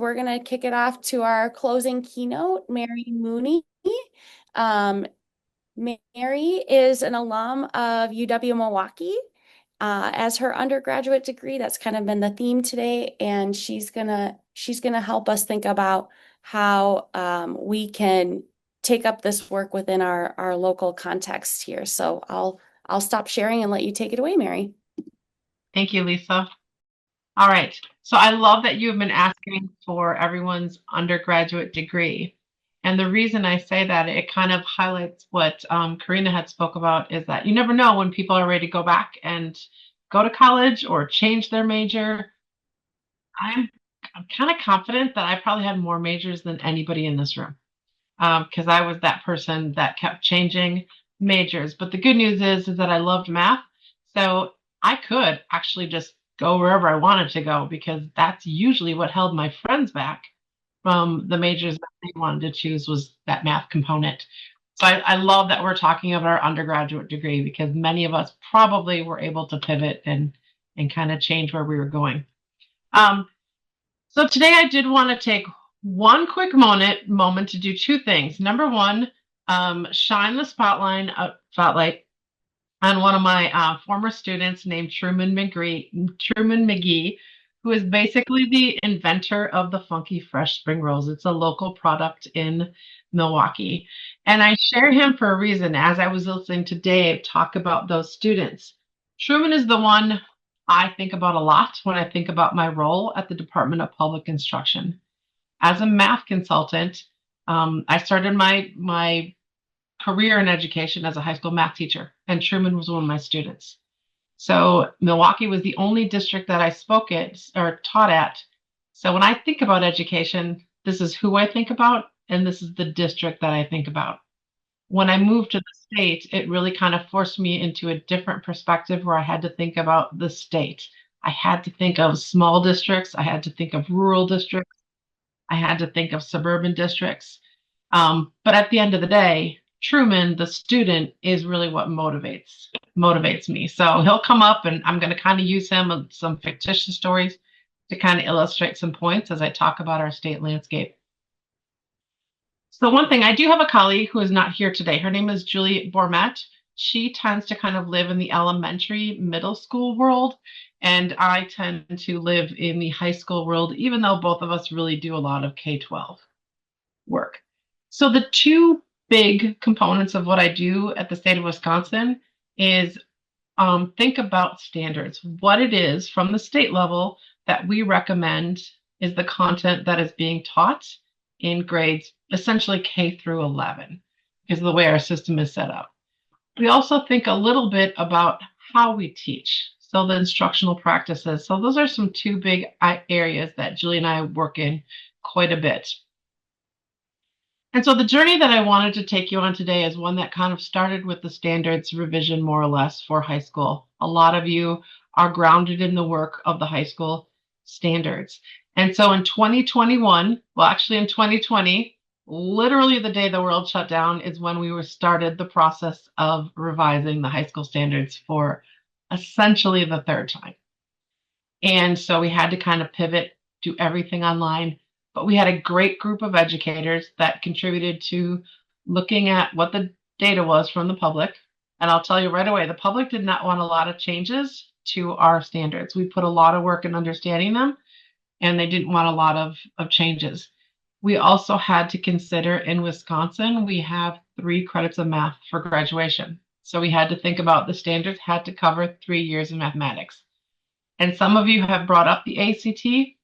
we're going to kick it off to our closing keynote, Mary Mooney. Um, Mary is an alum of UW-Milwaukee. As her undergraduate degree, that's kind of been the theme today, and she's gonna help us think about how we can take up this work within our local context here. So I'll stop sharing and let you take it away, Mary. Thank you, Lisa. All right. So I love that you have been asking for everyone's undergraduate degree. And the reason I say that, it kind of highlights what Karina had spoke about, is that you never know when people are ready to go back and go to college or change their major. I'm, I'm kind of confident that I probably had more majors than anybody in this room, because I was that person that kept changing majors. But the good news is that I loved math. So I could actually just go wherever I wanted to go, because that's usually what held my friends back from the majors that they wanted to choose, was that math component. So I love that we're talking about our undergraduate degree, because many of us probably were able to pivot and kind of change where we were going. Um, so today I did want to take one quick moment to do two things. Number one, shine the spotlight on one of my former students named Truman McGee, who is basically the inventor of the Funky Fresh Spring Rolls. It's a local product in Milwaukee. And I share him for a reason. As I was listening to Dave talk about those students, Truman is the one I think about a lot when I think about my role at the Department of Public Instruction. As a math consultant, I started my career in education as a high school math teacher, and Truman was one of my students. So Milwaukee was the only district that I spoke at or taught at. So when I think about education, this is who I think about, and this is the district that I think about. When I moved to the state, it really kind of forced me into a different perspective, where I had to think about the state. I had to think of small districts. I had to think of rural districts. I had to think of suburban districts. But at the end of the day, Truman, the student, is really what motivates me. So he'll come up, and I'm going to kind of use him with some fictitious stories to kind of illustrate some points as I talk about our state landscape. So one thing, I do have a colleague who is not here today. Her name is Julie Bormet. She tends to kind of live in the elementary, middle school world, and I tend to live in the high school world, even though both of us really do a lot of K-12 work. So the two big components of what I do at the state of Wisconsin is think about standards, what it is from the state level that we recommend is the content that is being taught in grades essentially K through 11, because of the way our system is set up. We also think a little bit about how we teach, so the instructional practices. So those are some two big areas that Julie and I work in quite a bit. And so the journey that I wanted to take you on today is one that kind of started with the standards revision, more or less, for high school. A lot of you are grounded in the work of the high school standards. And so in 2021, well, actually in 2020, literally the day the world shut down, is when we started the process of revising the high school standards for essentially the third time. And so we had to kind of pivot, do everything online. But we had a great group of educators that contributed to looking at what the data was from the public. And I'll tell you right away, the public did not want a lot of changes to our standards. We put a lot of work in understanding them, and they didn't want a lot of changes. We also had to consider, in Wisconsin, we have 3 credits of math for graduation. So we had to think about the standards had to cover 3 years of mathematics. And some of you have brought up the ACT.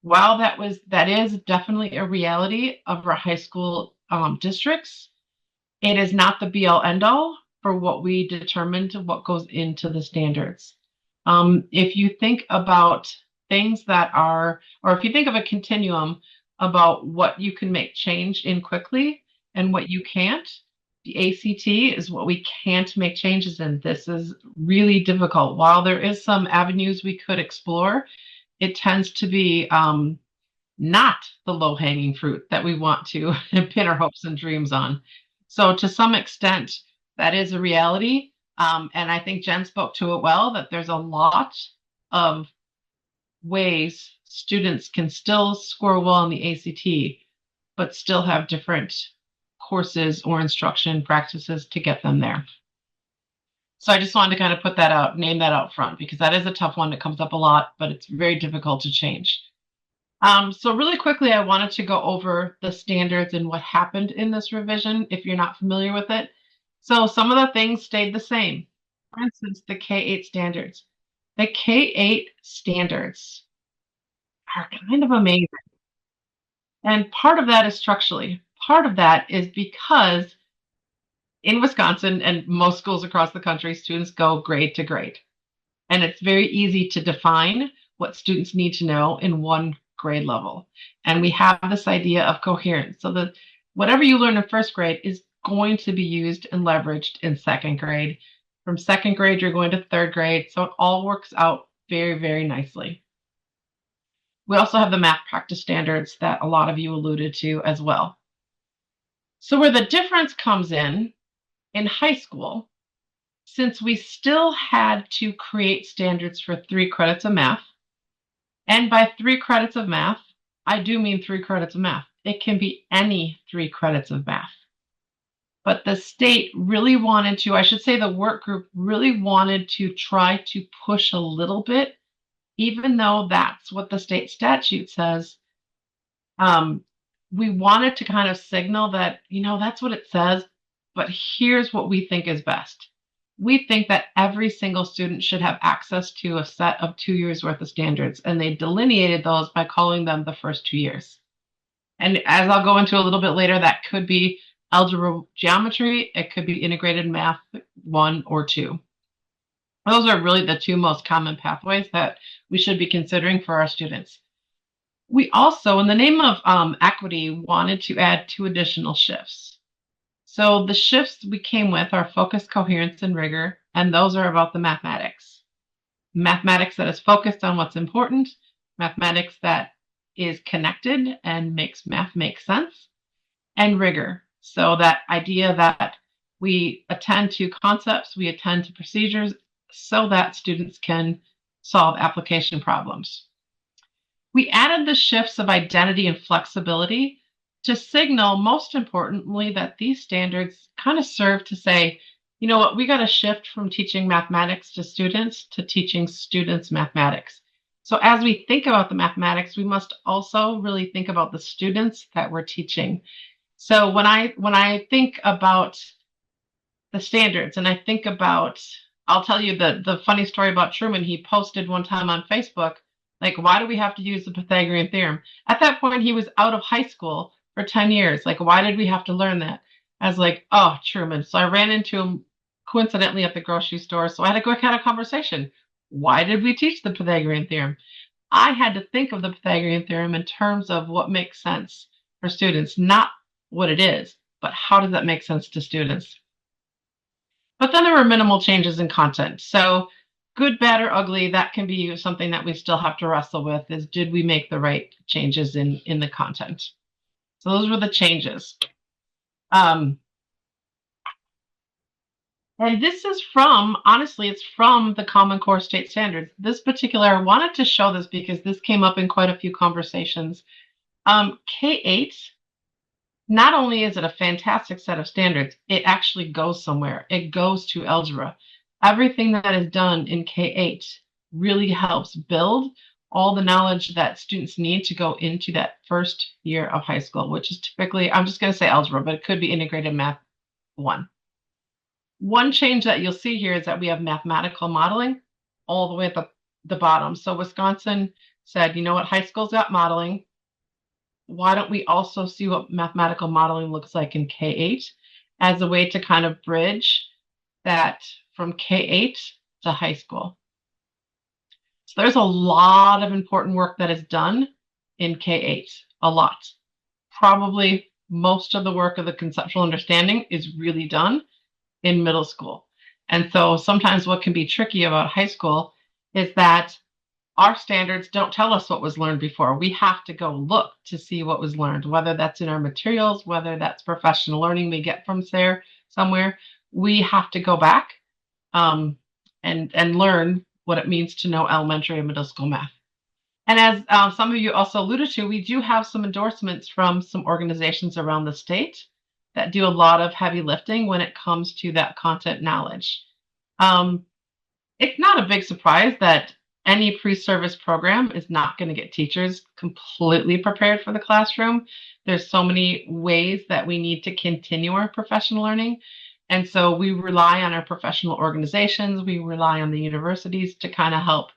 While that is definitely a reality of our high school districts, it is not the be all end all for what we determined what goes into the standards. If you think about things that are, or if you think of a continuum about what you can make change in quickly and what you can't, the ACT is what we can't make changes in. This is really difficult. While there is some avenues we could explore, it tends to be not the low-hanging fruit that we want to pin our hopes and dreams on. So to some extent, that is a reality. And I think Jen spoke to it well, that there's a lot of ways students can still score well on the ACT, but still have different courses or instruction practices to get them there. So I just wanted to kind of put that out, name that out front, because that is a tough one that comes up a lot, but it's very difficult to change. So really quickly, I wanted to go over the standards and what happened in this revision, if you're not familiar with it. So some of the things stayed the same. For instance, the K-8 standards. The K-8 standards are kind of amazing. And part of that is structurally. Part of that is because in Wisconsin and most schools across the country, students go grade to grade. And it's very easy to define what students need to know in one grade level. And we have this idea of coherence. So that whatever you learn in first grade is going to be used and leveraged in second grade. From second grade, you're going to third grade. So it all works out very, very nicely. We also have the math practice standards that a lot of you alluded to as well. So where the difference comes in high school, since we still had to create standards for 3 credits of math, and by 3 credits of math, I do mean 3 credits of math. It can be any 3 credits of math. But the state really wanted to, I should say the work group really wanted to try to push a little bit, even though that's what the state statute says. We wanted to kind of signal that, that's what it says, but here's what we think is best. We think that every single student should have access to a set of 2 years worth of standards, and they delineated those by calling them the first 2 years. And as I'll go into a little bit later, that could be algebra geometry, it could be integrated math 1 or 2. Those are really the 2 most common pathways that we should be considering for our students. We also, in the name of equity, wanted to add 2 additional shifts. So the shifts we came with are focus, coherence, and rigor, and those are about the mathematics. Mathematics that is focused on what's important, mathematics that is connected and makes math make sense, and rigor. So that idea that we attend to concepts, we attend to procedures so that students can solve application problems. We added the shifts of identity and flexibility to signal, most importantly, that these standards kind of serve to say, you know what, we got to shift from teaching mathematics to students to teaching students mathematics. So as we think about the mathematics, we must also really think about the students that we're teaching. So when I think about the standards and I think about, I'll tell you the funny story about Truman. He posted one time on Facebook, like, why do we have to use the Pythagorean theorem? At that point, he was out of high school for 10 years. Like, why did we have to learn that? I was like, oh, Truman. So I ran into him coincidentally at the grocery store. So I had to go have a conversation. Why did we teach the Pythagorean theorem? I had to think of the Pythagorean theorem in terms of what makes sense for students, not what it is, but how does that make sense to students? But then there were minimal changes in content. So good, bad, or ugly, that can be something that we still have to wrestle with is, did we make the right changes in the content? So those were the changes. And this is from, honestly, it's from the Common Core State Standards. This particular, I wanted to show this because this came up in quite a few conversations. K-8, not only is it a fantastic set of standards, it actually goes somewhere. It goes to algebra. Everything that is done in K-8 really helps build all the knowledge that students need to go into that first year of high school, which is typically, I'm just going to say algebra, but it could be integrated math 1. One change that you'll see here is that we have mathematical modeling all the way at the bottom. So Wisconsin said, you know what, high school's got modeling. Why don't we also see what mathematical modeling looks like in K-8 as a way to kind of bridge that from K-8 to high school. So there's a lot of important work that is done in K-8, a lot. Probably most of the work of the conceptual understanding is really done in middle school. And so sometimes what can be tricky about high school is that our standards don't tell us what was learned before. We have to go look to see what was learned, whether that's in our materials, whether that's professional learning we get from there somewhere. We have to go back and learn what it means to know elementary and middle school math. And as some of you also alluded to, we do have some endorsements from some organizations around the state that do a lot of heavy lifting when it comes to that content knowledge. Um, it's not a big surprise that any pre-service program is not going to get teachers completely prepared for the classroom. There's so many ways that we need to continue our professional learning. And so we rely on our professional organizations, we rely on the universities to kind of help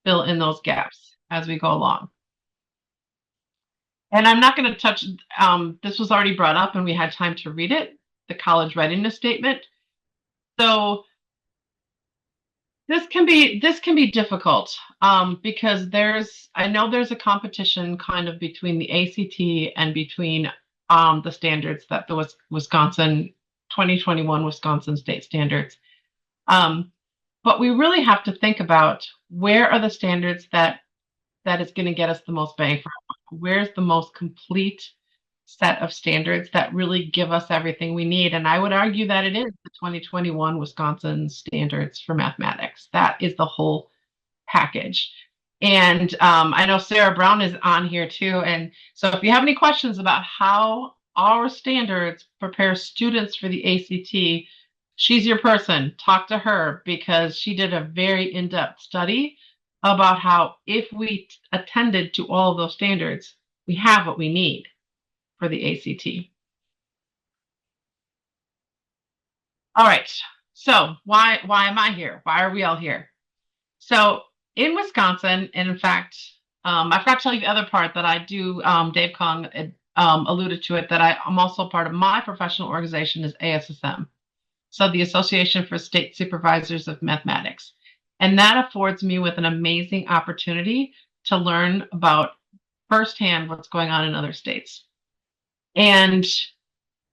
fill in those gaps as we go along. And I'm not going to touch, this was already brought up and we had time to read it, the college readiness statement. So this can be difficult because I know there's a competition kind of between the ACT and between the standards that the Wisconsin 2021 Wisconsin state standards. But we really have to think about where are the standards that is going to get us the most bang for our buck? Where's the most complete set of standards that really give us everything we need? And I would argue that it is the 2021 Wisconsin standards for mathematics. That is the whole package. And I know Sarah Brown is on here too. And so if you have any questions about how our standards prepare students for the ACT, she's your person. Talk to her because she did a very in-depth study about how if we attended to all of those standards, we have what we need for the ACT. All right. So why am I here? Why are we all here? So in Wisconsin, and in fact, I forgot to tell you the other part that I do. Dave Kong alluded to it, that I'm also part of my professional organization is ASSM. So the Association for State Supervisors of Mathematics. And that affords me with an amazing opportunity to learn about firsthand what's going on in other states. And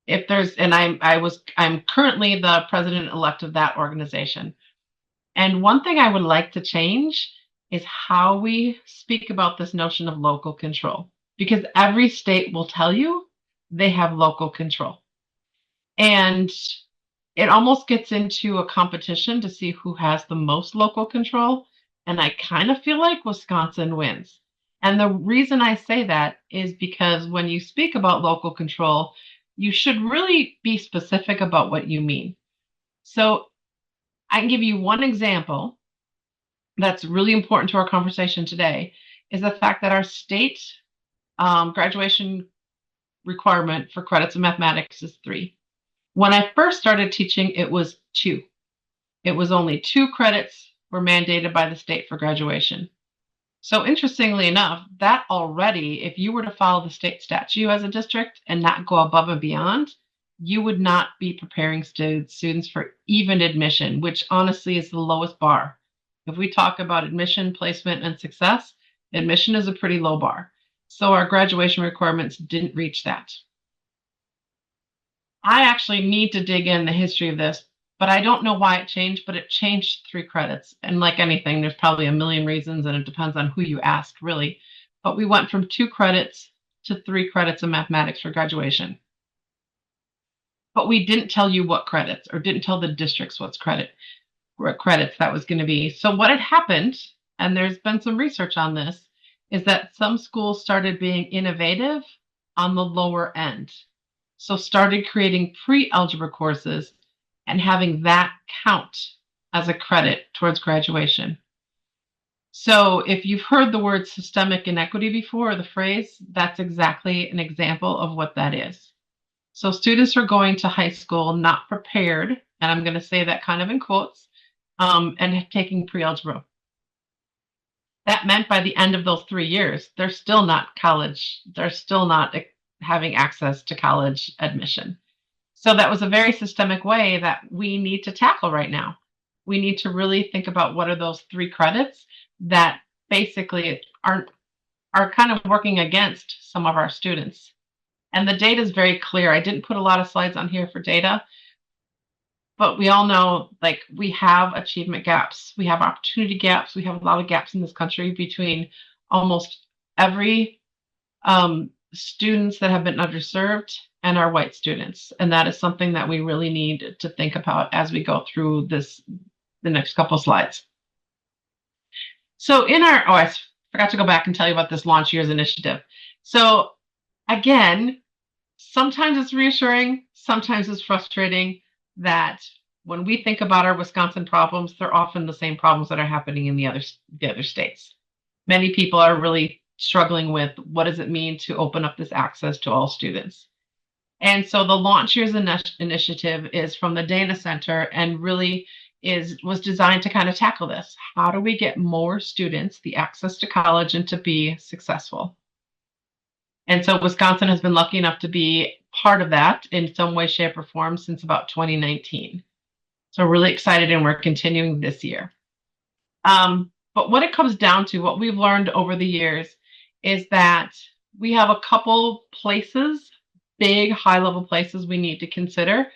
if there's, and I'm currently the president-elect of that organization. And one thing I would like to change is how we speak about this notion of local control, because every state will tell you they have local control. And it almost gets into a competition to see who has the most local control. And I kind of feel like Wisconsin wins. And the reason I say that is because when you speak about local control, you should really be specific about what you mean. So I can give you one example that's really important to our conversation today is the fact that our state graduation requirement for credits in mathematics is 3. When I first started teaching, it was 2. It was only 2 credits were mandated by the state for graduation. So interestingly enough, that already, if you were to follow the state statute as a district and not go above and beyond, you would not be preparing students for even admission, which honestly is the lowest bar. If we talk about admission, placement, and success, admission is a pretty low bar. So our graduation requirements didn't reach that. I actually need to dig in the history of this, but I don't know why it changed, but it changed 3 credits. And like anything, there's probably a million reasons, and it depends on who you ask, really. But we went from 2 credits to 3 credits in mathematics for graduation. But we didn't tell you what credits, or didn't tell the districts what credits that was going to be. So what had happened, and there's been some research on this, is that some schools started being innovative on the lower end. So started creating pre-algebra courses and having that count as a credit towards graduation. So if you've heard the word systemic inequity before, or the phrase, that's exactly an example of what that is. So students are going to high school not prepared, and I'm going to say that kind of in quotes, and taking pre-algebra. That meant by the end of those 3 years, they're still not college, they're still not having access to college admission. So that was a very systemic way that we need to tackle right now. We need to really think about what are those 3 credits that basically are kind of working against some of our students. And the data is very clear. I didn't put a lot of slides on here for data, but we all know, like, we have achievement gaps. We have opportunity gaps. We have a lot of gaps in this country between almost every students that have been underserved and our white students. And that is something that we really need to think about as we go through the next couple slides. So I forgot to go back and tell you about this launch years initiative. So again, sometimes it's reassuring, sometimes it's frustrating that when we think about our Wisconsin problems, they're often the same problems that are happening in the other states. Many people are really struggling with what does it mean to open up this access to all students. And so the Launch Years Initiative is from the Dana Center and really was designed to kind of tackle this. How do we get more students the access to college and to be successful? And so Wisconsin has been lucky enough to be part of that in some way, shape, or form since about 2019. So really excited, and we're continuing this year. But what it comes down to, what we've learned over the years, is that we have a couple places, big high-level places we need to consider.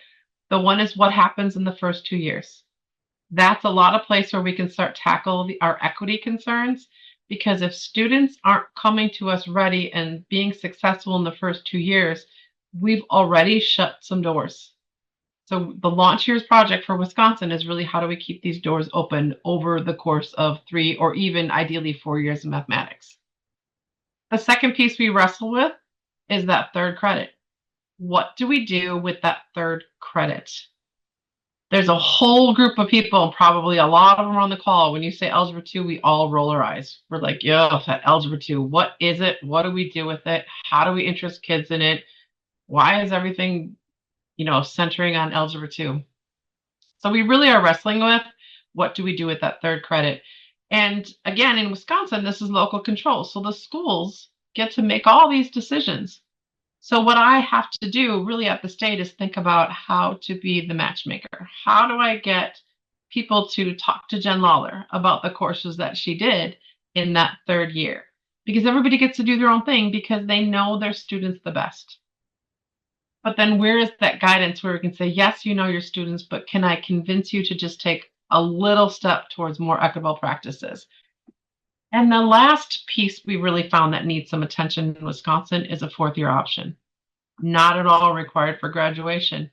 The one is what happens in the first 2 years. That's a lot of place where we can start tackle our equity concerns, because if students aren't coming to us ready and being successful in the first 2 years, we've already shut some doors. So the Launch Years project for Wisconsin is really how do we keep these doors open over the course of 3 or even ideally 4 years of mathematics. The second piece we wrestle with is that third credit. What do we do with that third credit? There's a whole group of people, probably a lot of them on the call. When you say Algebra 2, we all roll our eyes. We're like, yo, that Algebra 2, what is it? What do we do with it? How do we interest kids in it? Why is everything, centering on Algebra 2? So we really are wrestling with what do we do with that third credit? And again, in Wisconsin, this is local control. So the schools get to make all these decisions. So what I have to do really at the state is think about how to be the matchmaker. How do I get people to talk to Jen Lawler about the courses that she did in that third year? Because everybody gets to do their own thing because they know their students the best. But then where is that guidance where we can say, yes, you know your students, but can I convince you to just take a little step towards more equitable practices? And the last piece we really found that needs some attention in Wisconsin is a fourth year option. Not at all required for graduation,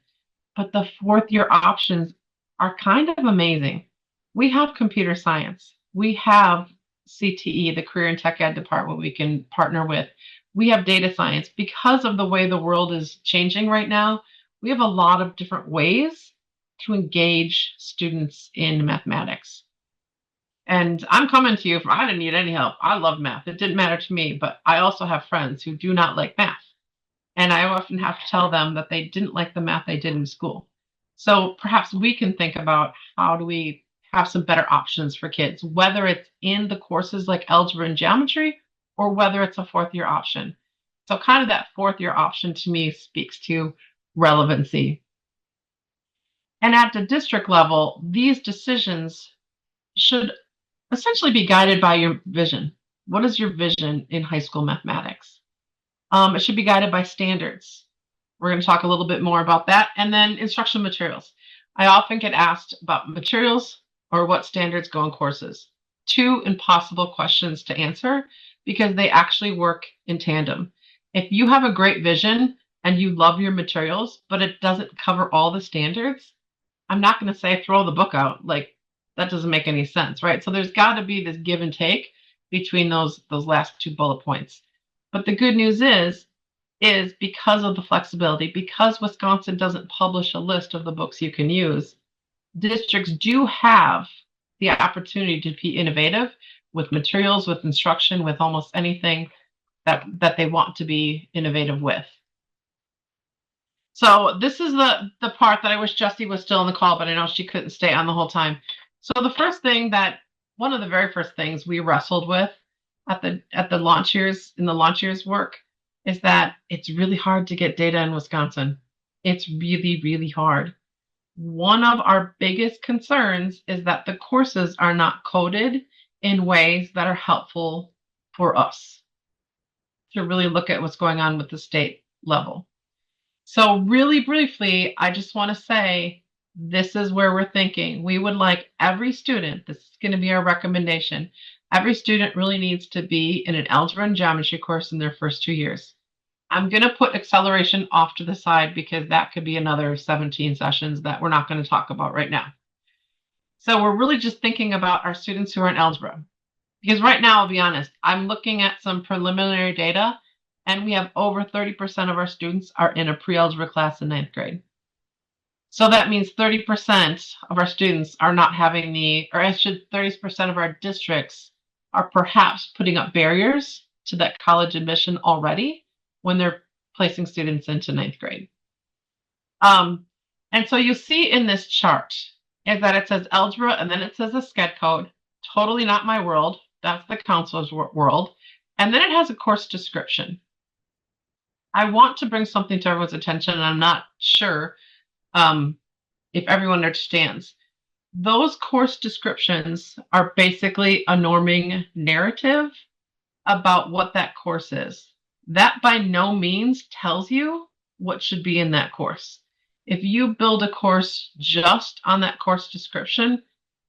but the fourth year options are kind of amazing. We have computer science. We have CTE, the Career and Tech Ed department we can partner with. We have data science. Because of the way the world is changing right now, we have a lot of different ways to engage students in mathematics. And I'm coming to you I didn't need any help. I love math. It didn't matter to me, but I also have friends who do not like math. And I often have to tell them that they didn't like the math they did in school. So perhaps we can think about how do we have some better options for kids, whether it's in the courses like algebra and geometry, or whether it's a fourth year option. So kind of that fourth year option to me speaks to relevancy. And at the district level, these decisions should essentially be guided by your vision. What is your vision in high school mathematics? It should be guided by standards. We're going to talk a little bit more about that. And then instructional materials. I often get asked about materials or what standards go in courses. Two impossible questions to answer because they actually work in tandem. If you have a great vision and you love your materials, but it doesn't cover all the standards, I'm not going to say throw the book out. Like, that doesn't make any sense, right? So there's got to be this give and take between those last two bullet points. But the good news is because of the flexibility, because Wisconsin doesn't publish a list of the books you can use, districts do have the opportunity to be innovative with materials, with instruction, with almost anything that they want to be innovative with. So this is the part that I wish Jessie was still on the call, but I know she couldn't stay on the whole time. So one of the very first things we wrestled with at the launch years, in the launch years work, is that it's really hard to get data in Wisconsin. It's really, really hard. One of our biggest concerns is that the courses are not coded in ways that are helpful for us to really look at what's going on with the state level. So really briefly, I just want to say, this is where we're thinking. We would like every student, this is going to be our recommendation, every student really needs to be in an algebra and geometry course in their first 2 years. I'm going to put acceleration off to the side because that could be another 17 sessions that we're not going to talk about right now. So we're really just thinking about our students who are in algebra. Because right now, I'll be honest, I'm looking at some preliminary data, and we have over 30% of our students are in a pre-algebra class in ninth grade. So that means 30% of our students are not having or 30% of our districts are perhaps putting up barriers to that college admission already when they're placing students into ninth grade. Um, and so you see in this chart is that it says algebra and then it says a SCED code. Totally not my world. That's the counselor's world. And then it has a course description. I want to bring something to everyone's attention, and I'm not sure if everyone understands. Those course descriptions are basically a norming narrative about what that course is. That by no means tells you what should be in that course. If you build a course just on that course description,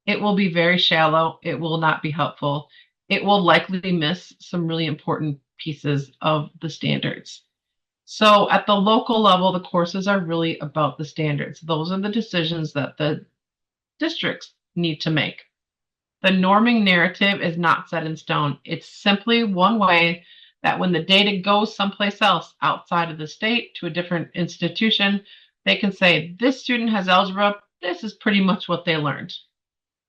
it will be very shallow. It will not be helpful. It will likely miss some really important pieces of the standards. So at the local level, the courses are really about the standards. Those are the decisions that the districts need to make. The norming narrative is not set in stone. It's simply one way that when the data goes someplace else outside of the state to a different institution, they can say, this student has algebra. This is pretty much what they learned.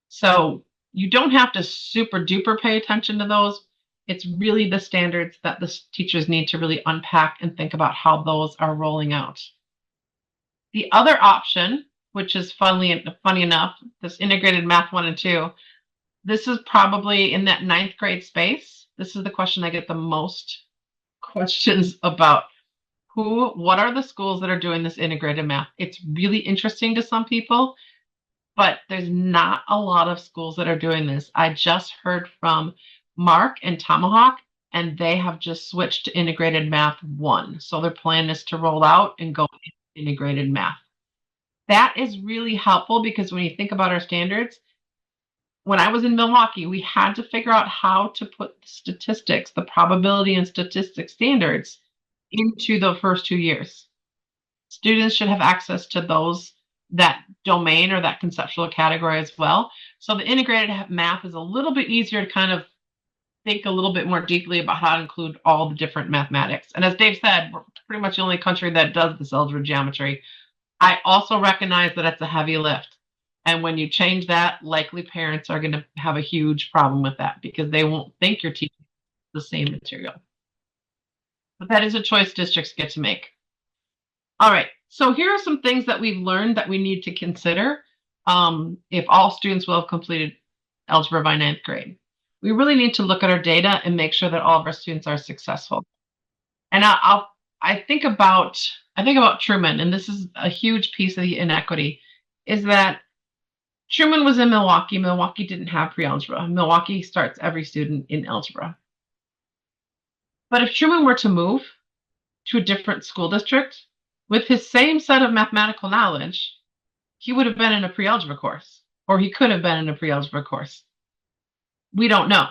So you don't have to super duper pay attention to those. It's really the standards that the teachers need to really unpack and think about how those are rolling out. The other option, which is funny enough, this integrated math 1 and 2, this is probably in that ninth grade space. This is the question I get the most questions about. What are the schools that are doing this integrated math? It's really interesting to some people, but there's not a lot of schools that are doing this. I just heard from Mark and Tomahawk, and they have just switched to integrated math 1. So their plan is to roll out and go integrated math. That is really helpful because when you think about our standards, when I was in Milwaukee, we had to figure out how to put statistics, the probability and statistics standards into the first 2 years. Students should have access to that domain or that conceptual category as well. So the integrated math is a little bit easier to kind of think a little bit more deeply about how to include all the different mathematics. And as Dave said, we're pretty much the only country that does this algebra geometry. I also recognize that it's a heavy lift. And when you change that, likely parents are going to have a huge problem with that because they won't think you're teaching the same material. But that is a choice districts get to make. All right, so here are some things that we've learned that we need to consider if all students will have completed algebra by ninth grade. We really need to look at our data and make sure that all of our students are successful. And I think about Truman, and this is a huge piece of the inequity, is that Truman was in Milwaukee. Milwaukee didn't have pre-algebra. Milwaukee starts every student in algebra. But if Truman were to move to a different school district with his same set of mathematical knowledge, he would have been in a pre-algebra course, or he could have been in a pre-algebra course. We don't know.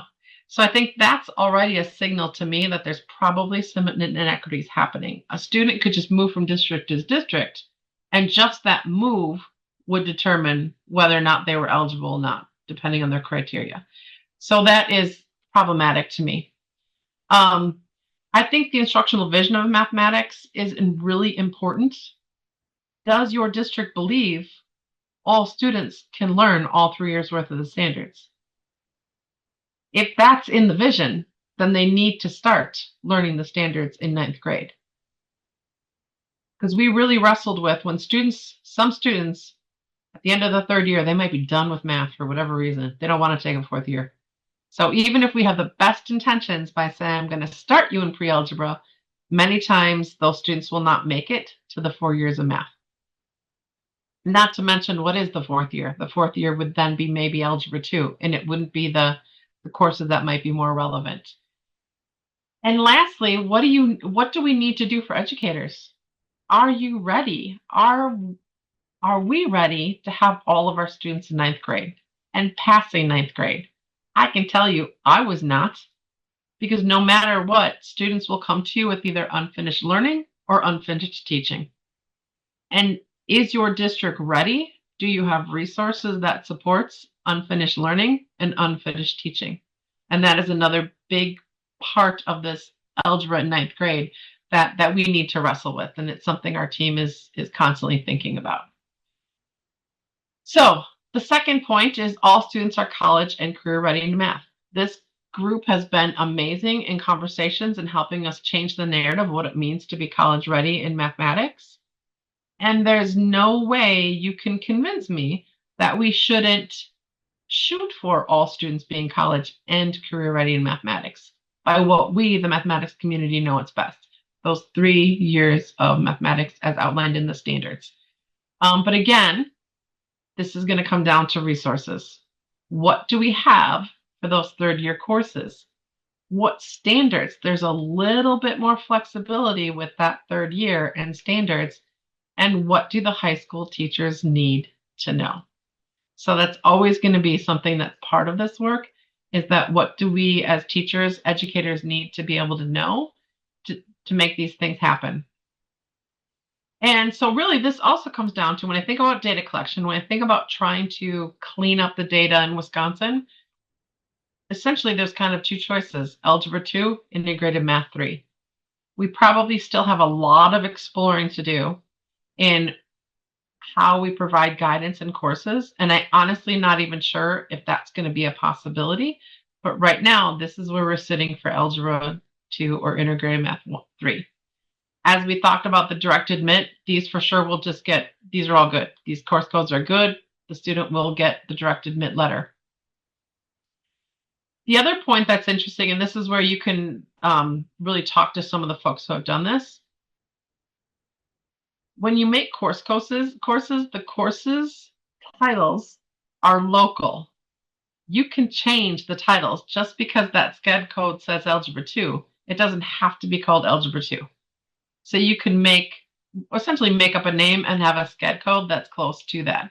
So I think that's already a signal to me that there's probably some inequities happening. A student could just move from district to district, and just that move would determine whether or not they were eligible or not, depending on their criteria. So that is problematic to me. I think the instructional vision of mathematics is really important. Does your district believe all students can learn all 3 years worth of the standards? If that's in the vision, then they need to start learning the standards in ninth grade. Because we really wrestled with when some students, at the end of the 3rd year, they might be done with math for whatever reason. They don't want to take a 4th year. So even if we have the best intentions by saying, I'm going to start you in pre-algebra, many times those students will not make it to the 4 years of math. Not to mention, what is the 4th year? The 4th year would then be maybe algebra 2, and it wouldn't be the courses that might be more relevant. And lastly, what do we need to do for educators? Are you ready? Are we ready to have all of our students in ninth grade and passing ninth grade? I can tell you, I was not, because no matter what, students will come to you with either unfinished learning or unfinished teaching. And is your district ready? Do you have resources that supports unfinished learning and unfinished teaching? And that is another big part of this algebra in ninth grade that we need to wrestle with. And it's something our team is constantly thinking about. So the second point is all students are college and career ready in math. This group has been amazing in conversations and helping us change the narrative of what it means to be college ready in mathematics. And there's no way you can convince me that we shouldn't shoot for all students being college and career ready in mathematics by what we, the mathematics community, know it's best. Those 3 years of mathematics as outlined in the standards. But again, this is going to come down to resources. What do we have for those third year courses? What standards? There's a little bit more flexibility with that third year and standards. And what do the high school teachers need to know? So that's always going to be something that's part of this work, is that what do we as teachers, educators need to be able to know to make these things happen? And so really this also comes down to, when I think about data collection, when I think about trying to clean up the data in Wisconsin, essentially there's kind of two choices: Algebra 2, Integrated Math 3. We probably still have a lot of exploring to do in how we provide guidance in courses. And I honestly not even sure if that's going to be a possibility. But right now, this is where we're sitting for Algebra 2 or Integrated Math 3. As we talked about the direct admit, these for sure will just get, these are all good. These course codes are good. The student will get the direct admit letter. The other point that's interesting, and this is where you can really talk to some of the folks who have done this. When you make courses, the courses titles are local. You can change the titles just because that SCED code says Algebra 2. It doesn't have to be called Algebra 2. So you can essentially make up a name and have a SCED code that's close to that.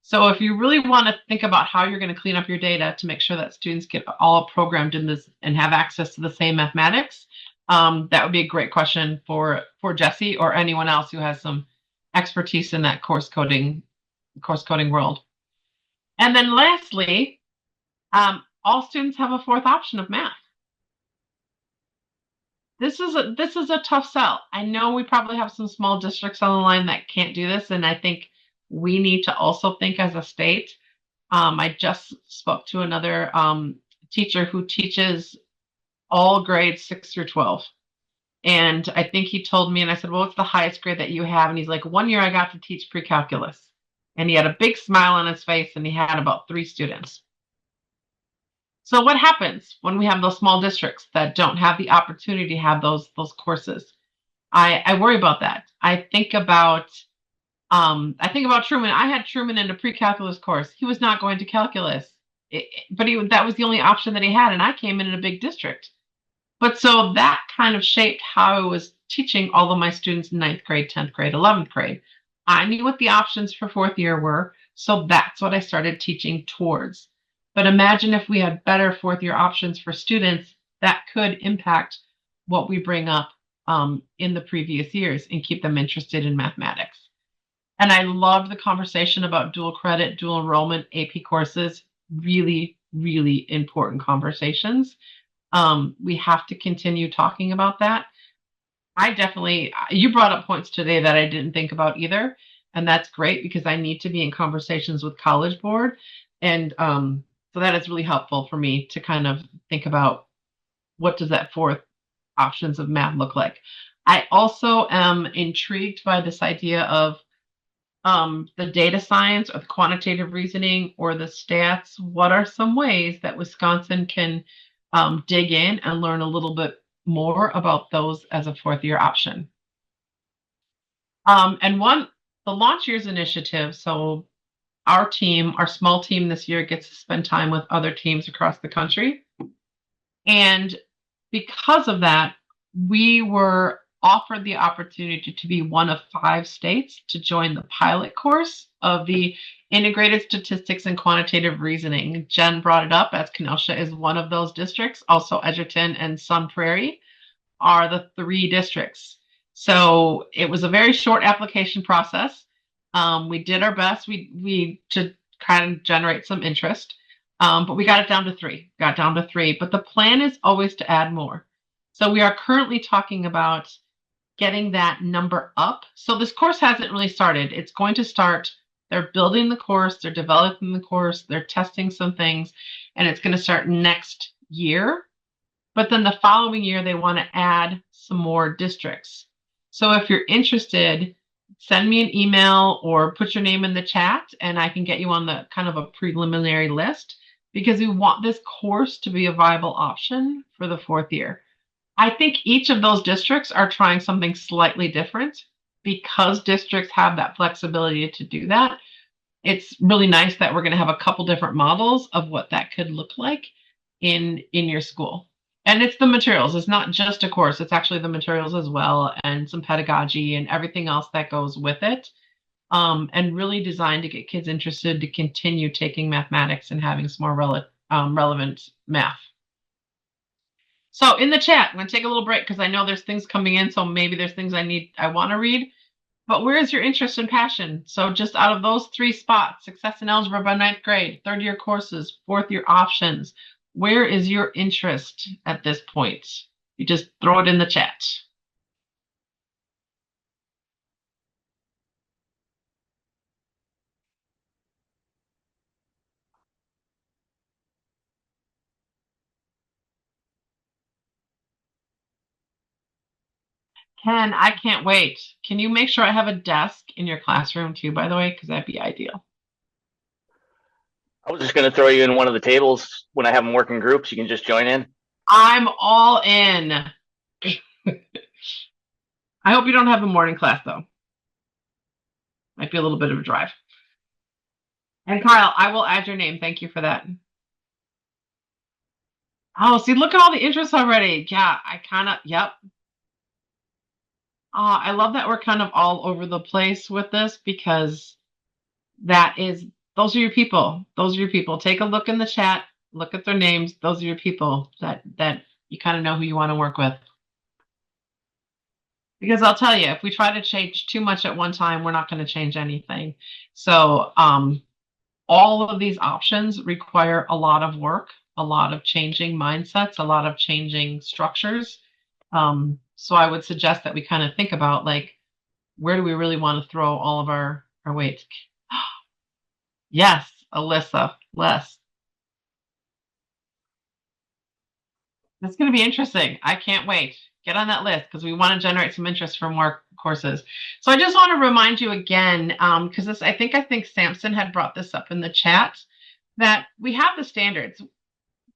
So if you really want to think about how you're going to clean up your data to make sure that students get all programmed in this and have access to the same mathematics, that would be a great question for Jesse or anyone else who has some expertise in that course coding world. And then lastly, all students have a fourth option of math. This is a tough sell. I know we probably have some small districts on the line that can't do this, and I think we need to also think as a state. I just spoke to another teacher who teaches all grades 6 through 12. And I think he told me, and I said, well, what's the highest grade that you have? And he's like, 1 year I got to teach pre-calculus. And he had a big smile on his face, and he had about 3 students. So what happens when we have those small districts that don't have the opportunity to have those courses? I worry about that. I think about Truman. I had Truman in a pre-calculus course. He was not going to calculus, but that was the only option that he had, and I came in a big district. But so that kind of shaped how I was teaching all of my students in 9th grade, 10th grade, 11th grade. I knew what the options for 4th year were, so that's what I started teaching towards. But imagine if we had better 4th year options for students, that could impact what we bring up in the previous years and keep them interested in mathematics. And I loved the conversation about dual credit, dual enrollment, AP courses. Really, really important conversations. We have to continue talking about that. You brought up points today that I didn't think about either. And that's great because I need to be in conversations with College Board. And so that is really helpful for me to kind of think about what does that fourth options of math look like. I also am intrigued by this idea of the data science or the quantitative reasoning or the stats. What are some ways that Wisconsin can dig in and learn a little bit more about those as a 4th year option? The Launch Years Initiative. So our small team this year gets to spend time with other teams across the country. And because of that, we were offered the opportunity to be one of 5 states to join the pilot course of the Integrated Statistics and Quantitative Reasoning. Jen brought it up, as Kenosha is one of those districts. Also, Edgerton and Sun Prairie are the 3 districts. So it was a very short application process. We did our best to kind of generate some interest. But we got it down to three. But the plan is always to add more. So we are currently talking about getting that number up. So this course hasn't really started. It's going to start. They're building the course, they're developing the course, they're testing some things, and it's going to start next year. But then the following year, they want to add some more districts. So if you're interested, send me an email or put your name in the chat, and I can get you on the kind of a preliminary list, because we want this course to be a viable option for the fourth year. I think each of those districts are trying something slightly different. Because districts have that flexibility to do that, it's really nice that we're going to have a couple different models of what that could look like in your school. And it's the materials. It's not just a course. It's actually the materials as well, and some pedagogy and everything else that goes with it. And really designed to get kids interested to continue taking mathematics and having some more relevant math. So in the chat, I'm going to take a little break because I know there's things coming in. So maybe there's things I want to read. But where is your interest and passion? So just out of those three spots, success in algebra by ninth grade, third year courses, fourth year options, where is your interest at this point? You just throw it in the chat. Ken, I can't wait. Can you make sure I have a desk in your classroom too, by the way? Because that'd be ideal. I was just going to throw you in one of the tables when I have them working groups. You can just join in. I'm all in. I hope you don't have a morning class, though. Might be a little bit of a drive. And Kyle, I will add your name. Thank you for that. Oh, see, look at all the interest already. Yeah, yep. I love that we're kind of all over the place with this, because those are your people. Those are your people. Take a look in the chat, look at their names. Those are your people that you kind of know who you want to work with. Because I'll tell you, if we try to change too much at one time, we're not going to change anything. So all of these options require a lot of work, a lot of changing mindsets, a lot of changing structures. So I would suggest that we kind of think about, like, where do we really want to throw all of our weight? Yes, Alyssa, Les. That's going to be interesting. I can't wait. Get on that list, because we want to generate some interest for more courses. So I just want to remind you again, because I think Samson had brought this up in the chat, that we have the standards.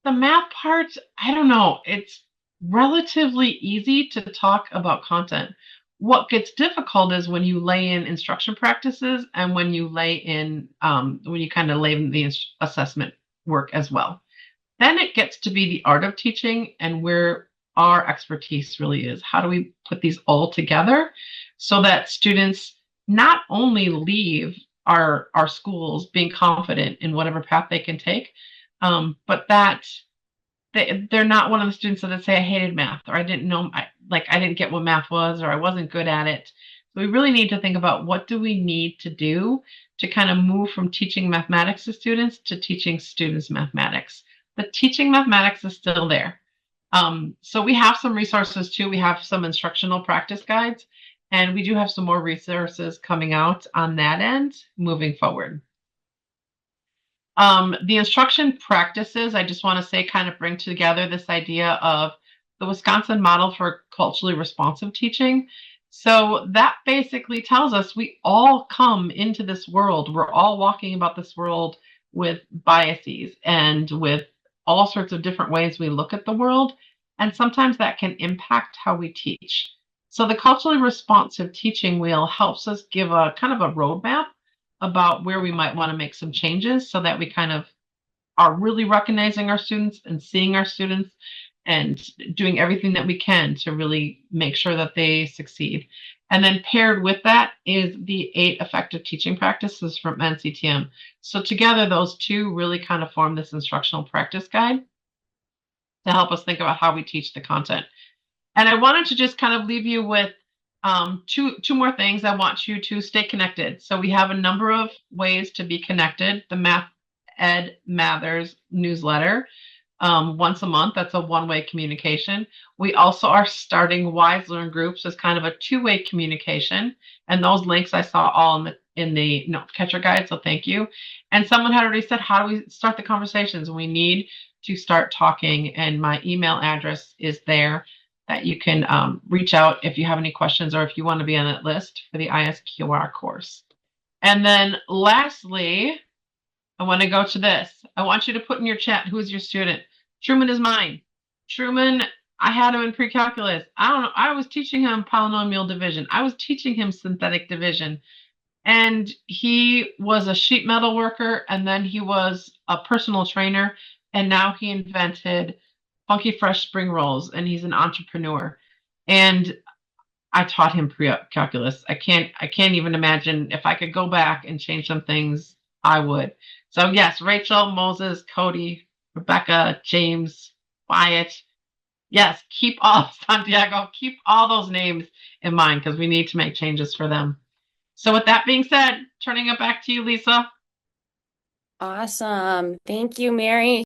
The math part, I don't know. It's relatively easy to talk about content. What gets difficult is when you lay in instruction practices, and when you lay in when you kind of lay in the assessment work as well. Then it gets to be the art of teaching, and where our expertise really is. How do we put these all together so that students not only leave our schools being confident in whatever path they can take, but that they're not one of the students that say, I hated math, or I didn't know, I didn't get what math was, or I wasn't good at it. So we really need to think about, what do we need to do to kind of move from teaching mathematics to students to teaching students mathematics. The teaching mathematics is still there. So we have some resources too. We have some instructional practice guides, and we do have some more resources coming out on that end moving forward. The instruction practices, I just want to say, kind of bring together this idea of the Wisconsin model for culturally responsive teaching. So that basically tells us we all come into this world. We're all walking about this world with biases and with all sorts of different ways we look at the world. And sometimes that can impact how we teach. So the culturally responsive teaching wheel helps us give a kind of a roadmap about where we might want to make some changes, so that we kind of are really recognizing our students and seeing our students and doing everything that we can to really make sure that they succeed. And then paired with that is the 8 effective teaching practices from NCTM. So together, those two really kind of form this instructional practice guide to help us think about how we teach the content. And I wanted to just kind of leave you with two more things. I want you to stay connected. So we have a number of ways to be connected. The math Ed Mather's newsletter once a month. That's a one-way communication. We also are starting Wise Learn groups as kind of a two-way communication. And those links I saw all in the note catcher guide. So thank you. And someone had already said, how do we start the conversations? We need to start talking. And my email address is there that you can reach out if you have any questions or if you want to be on that list for the ISQR course. And then lastly, I want to go to this. I want you to put in your chat, who is your student? Truman is mine. Truman, I had him in pre-calculus. I don't know. I was teaching him polynomial division. I was teaching him synthetic division. And he was a sheet metal worker, and then he was a personal trainer, and now he invented Funky Fresh spring rolls, and he's an entrepreneur. And I taught him pre-calculus. I can't even imagine if I could go back and change some things, I would. So yes, Rachel, Moses, Cody, Rebecca, James, Wyatt. Yes, keep all Santiago, keep all those names in mind because we need to make changes for them. So with that being said, turning it back to you, Lisa. Awesome. Thank you, Mary.